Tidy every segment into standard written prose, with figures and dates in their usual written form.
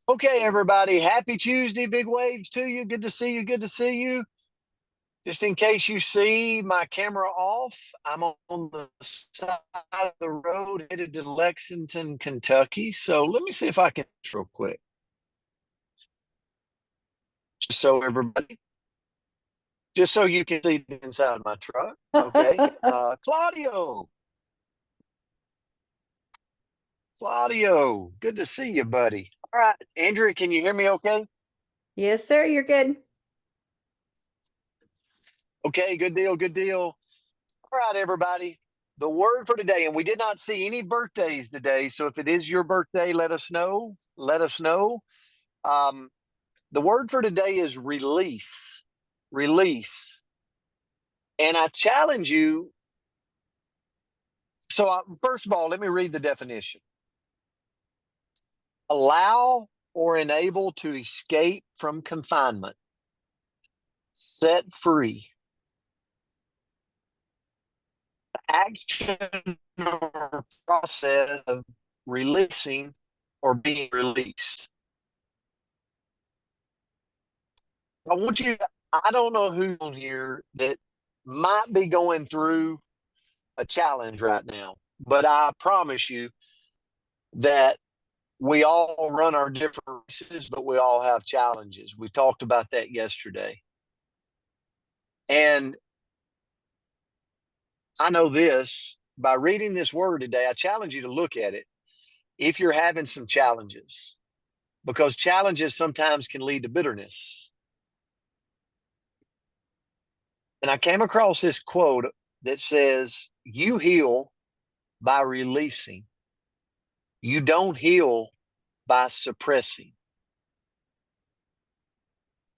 Okay, everybody. Happy Tuesday. Big waves to you. Good to see you. Good to see you. Just in case you see my camera off, I'm on the side of the road headed to Lexington, Kentucky. So let me see if I can real quick. Just so everybody, just so you can see the inside of my truck. Okay. Claudio. Claudio. Good to see you, buddy. All right. Andrea, can you hear me okay? Yes, sir. You're good. Okay, good deal, good deal. All right, everybody. The word for today, and we did not see any birthdays today. So if it is your birthday, let us know. Let us know. Um, the word for today is release. Release. And I challenge you. So, first of all, let me read the definition: allow or enable to escape from confinement, set free, action or process of releasing or being released. I want you, I don't know who's on here that might be going through a challenge right now, but I promise you that we all run our different races, but we all have challenges. We talked about that yesterday. And I know this by reading this word today, I challenge you to look at it if you're having some challenges, because challenges sometimes can lead to bitterness. And I came across this quote that says, "You heal by releasing, you don't heal by suppressing."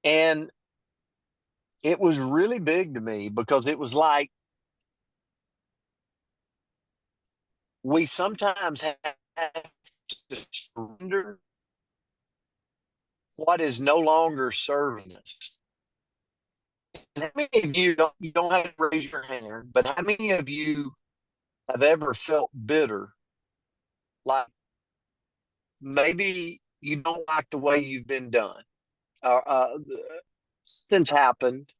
And it was really big to me because it was like we sometimes have to surrender what is no longer serving us. And how many of you don't have to raise your hand, but how many of you have ever felt bitter? Like maybe you don't like the way you've been done. Something's happened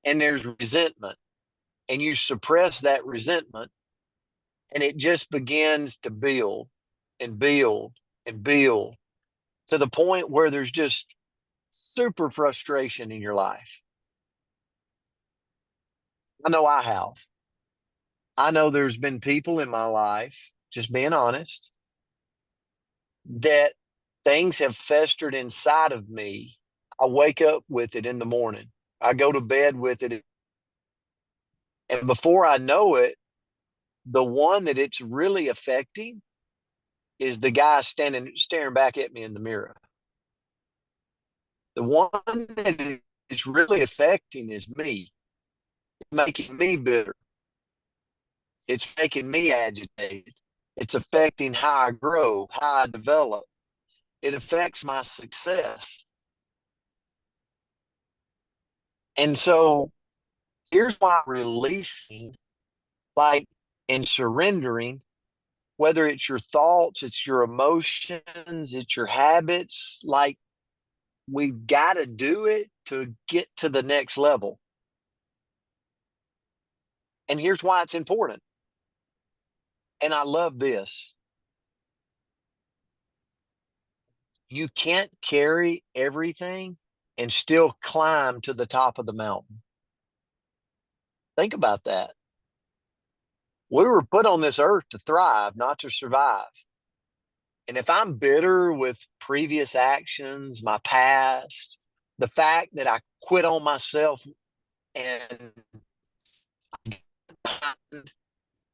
and there's resentment, and you suppress that resentment, and it just begins to build and build and build to the point where there's just super frustration in your life. I know I have. I know there's been people in my life, just being honest, that things have festered inside of me. I wake up with it in the morning. I go to bed with it. And before I know it, the one that it's really affecting is the guy standing staring back at me in the mirror. The one that is really affecting is me. It's making me bitter. It's making me agitated. It's affecting how I grow, how I develop. It affects my success. And so here's why releasing, like, and surrendering, whether it's your thoughts, it's your emotions, it's your habits, like we've got to do it to get to the next level. And here's why it's important. And I love this. You can't carry everything and still climb to the top of the mountain. Think about that. We were put on this earth to thrive, not to survive. And if I'm bitter with previous actions, my past, the fact that I quit on myself, and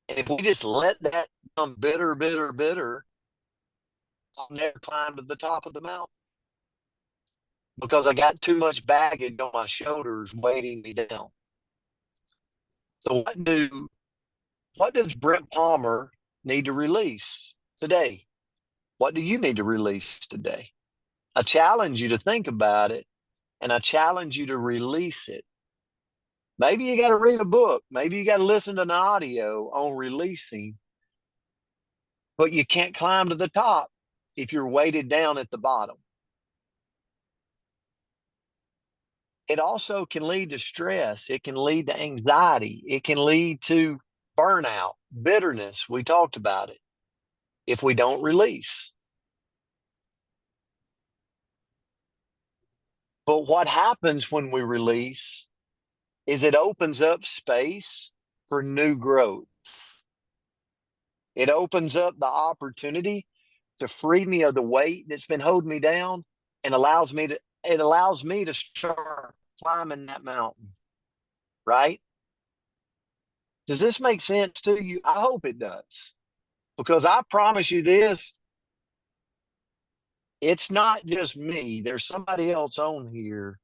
if we just let that become bitter, bitter, bitter, I'll never climb to the top of the mountain because I got too much baggage on my shoulders weighting me down. So what does Brett Palmer need to release today? What do you need to release today? I challenge you to think about it, and I challenge you to release it. Maybe you got to read a book. Maybe you got to listen to an audio on releasing, but you can't climb to the top if you're weighted down at the bottom. It also can lead to stress. It can lead to anxiety. It can lead to burnout, bitterness. We talked about it if we don't release. But what happens when we release is it opens up space for new growth. It opens up the opportunity to free me of the weight that's been holding me down and it allows me to start climbing that mountain, right? Does this make sense to you? I hope it does. Because I promise you this, it's not just me. There's somebody else on here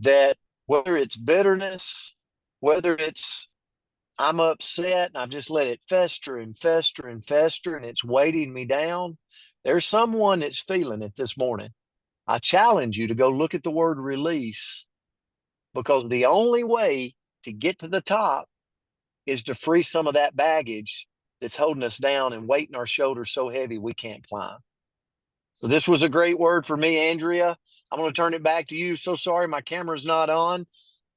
that, whether it's bitterness, whether it's I'm upset and I've just let it fester and fester and fester and it's weighting me down. There's someone that's feeling it this morning. I challenge you to go look at the word release, because the only way to get to the top is to free some of that baggage that's holding us down and weighting our shoulders so heavy we can't climb. So this was a great word for me, Andrea. I'm going to turn it back to you. So sorry my camera's not on.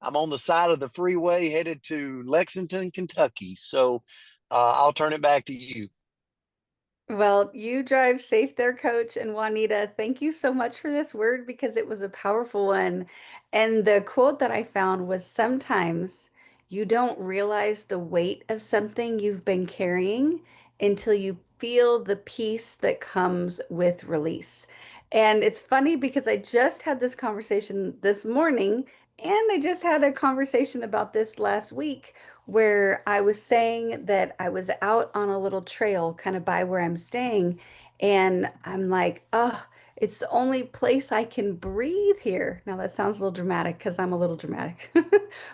I'm on the side of the freeway headed to Lexington, Kentucky. So I'll turn it back to you. Well, you drive safe there, Coach. And Juanita, thank you so much for this word because it was a powerful one. And the quote that I found was sometimes you don't realize the weight of something you've been carrying until you feel the peace that comes with release. And it's funny because I just had this conversation this morning, and I just had a conversation about this last week where I was saying that I was out on a little trail kind of by where I'm staying. And I'm like, oh, it's the only place I can breathe here. Now that sounds a little dramatic because I'm a little dramatic,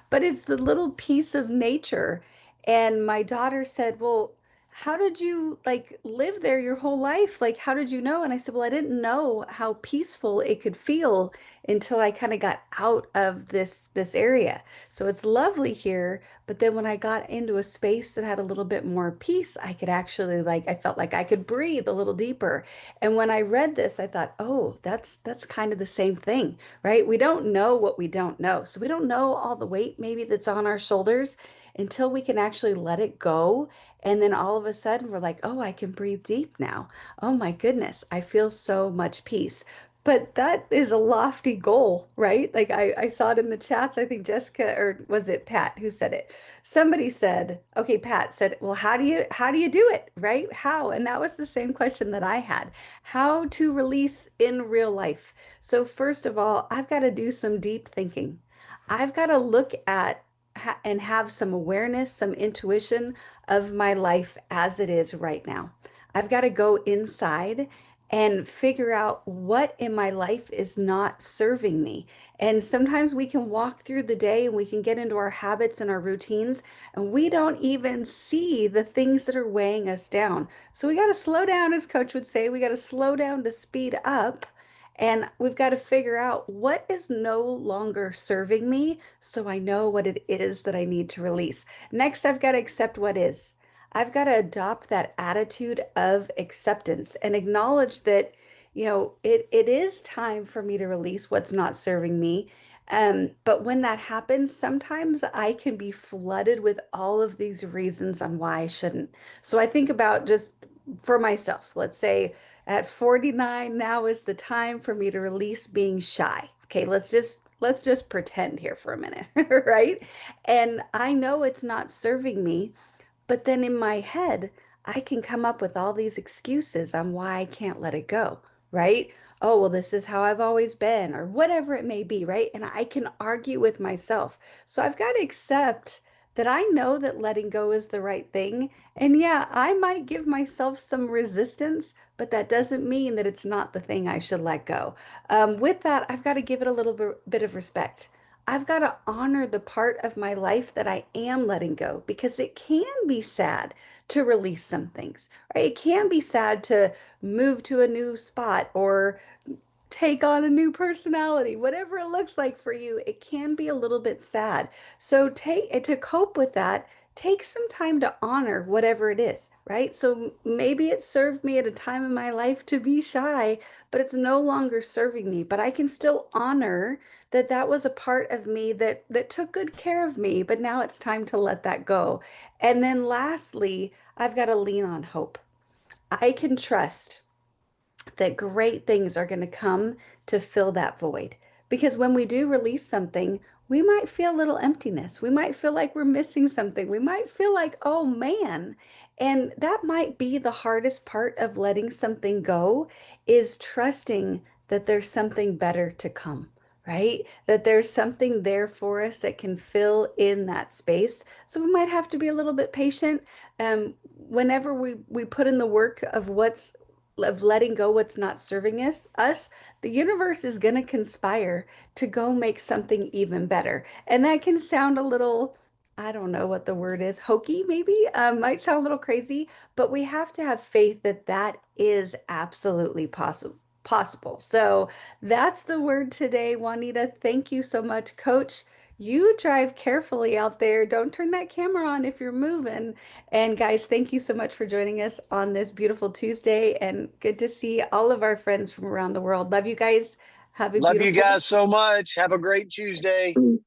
but it's the little piece of nature. And my daughter said, well, how did you like live there your whole life? Like, how did you know? And I said, well, I didn't know how peaceful it could feel until I kind of got out of this area. So it's lovely here, but then when I got into a space that had a little bit more peace, I could actually like I felt like I could breathe a little deeper. And when I read this, I thought, "Oh, that's kind of the same thing, right? We don't know what we don't know. So we don't know all the weight maybe that's on our shoulders until we can actually let it go. And then all of a sudden we're like, "Oh, I can breathe deep now. Oh my goodness, I feel so much peace." But that is a lofty goal, right? Like I saw it in the chats. I think Jessica, or was it Pat who said it? Somebody said, okay, Pat said, well, how do you do it, right? How? And that was the same question that I had. How to release in real life. So first of all, I've got to do some deep thinking. I've got to look at and have some awareness, some intuition of my life as it is right now. I've got to go inside and figure out what in my life is not serving me. And sometimes we can walk through the day and we can get into our habits and our routines, and we don't even see the things that are weighing us down. So we got to slow down, as Coach would say. We got to slow down to speed up. And we've got to figure out what is no longer serving me so I know what it is that I need to release. Next, I've got to accept what is. I've got to adopt that attitude of acceptance and acknowledge that, it is time for me to release what's not serving me. But when that happens, sometimes I can be flooded with all of these reasons on why I shouldn't. So I think about just for myself, let's say at 49, now is the time for me to release being shy. Okay, let's just pretend here for a minute, right? And I know it's not serving me, but then in my head, I can come up with all these excuses on why I can't let it go, right? Oh, well, this is how I've always been, or whatever it may be, right? And I can argue with myself. So I've got to accept that I know that letting go is the right thing. And yeah, I might give myself some resistance, but that doesn't mean that it's not the thing I should let go. With that, I've got to give it a little bit of respect. I've got to honor the part of my life that I am letting go because it can be sad to release some things, right? It can be sad to move to a new spot or take on a new personality, whatever it looks like for you, it can be a little bit sad. So take to cope with that, take some time to honor whatever it is, right? So maybe it served me at a time in my life to be shy, but it's no longer serving me. But I can still honor that that was a part of me that took good care of me, but now it's time to let that go. And then lastly, I've got to lean on hope. I can trust that great things are going to come to fill that void. Because when we do release something, we might feel a little emptiness. We might feel like we're missing something. We might feel like, oh man. And that might be the hardest part of letting something go is trusting that there's something better to come, right? That there's something there for us that can fill in that space. So we might have to be a little bit patient. Whenever we put in the work of letting go what's not serving us, the universe is going to conspire to go make something even better. And that can sound a little, I don't know what the word is, hokey maybe, might sound a little crazy, but we have to have faith that that is absolutely possible. So that's the word today, Juanita. Thank you so much, Coach. You drive carefully out there. Don't turn that camera on if you're moving. And guys, thank you so much for joining us on this beautiful Tuesday, and good to see all of our friends from around the world. Love you guys. Have a Love you beautiful guys so much. Have a great Tuesday. week.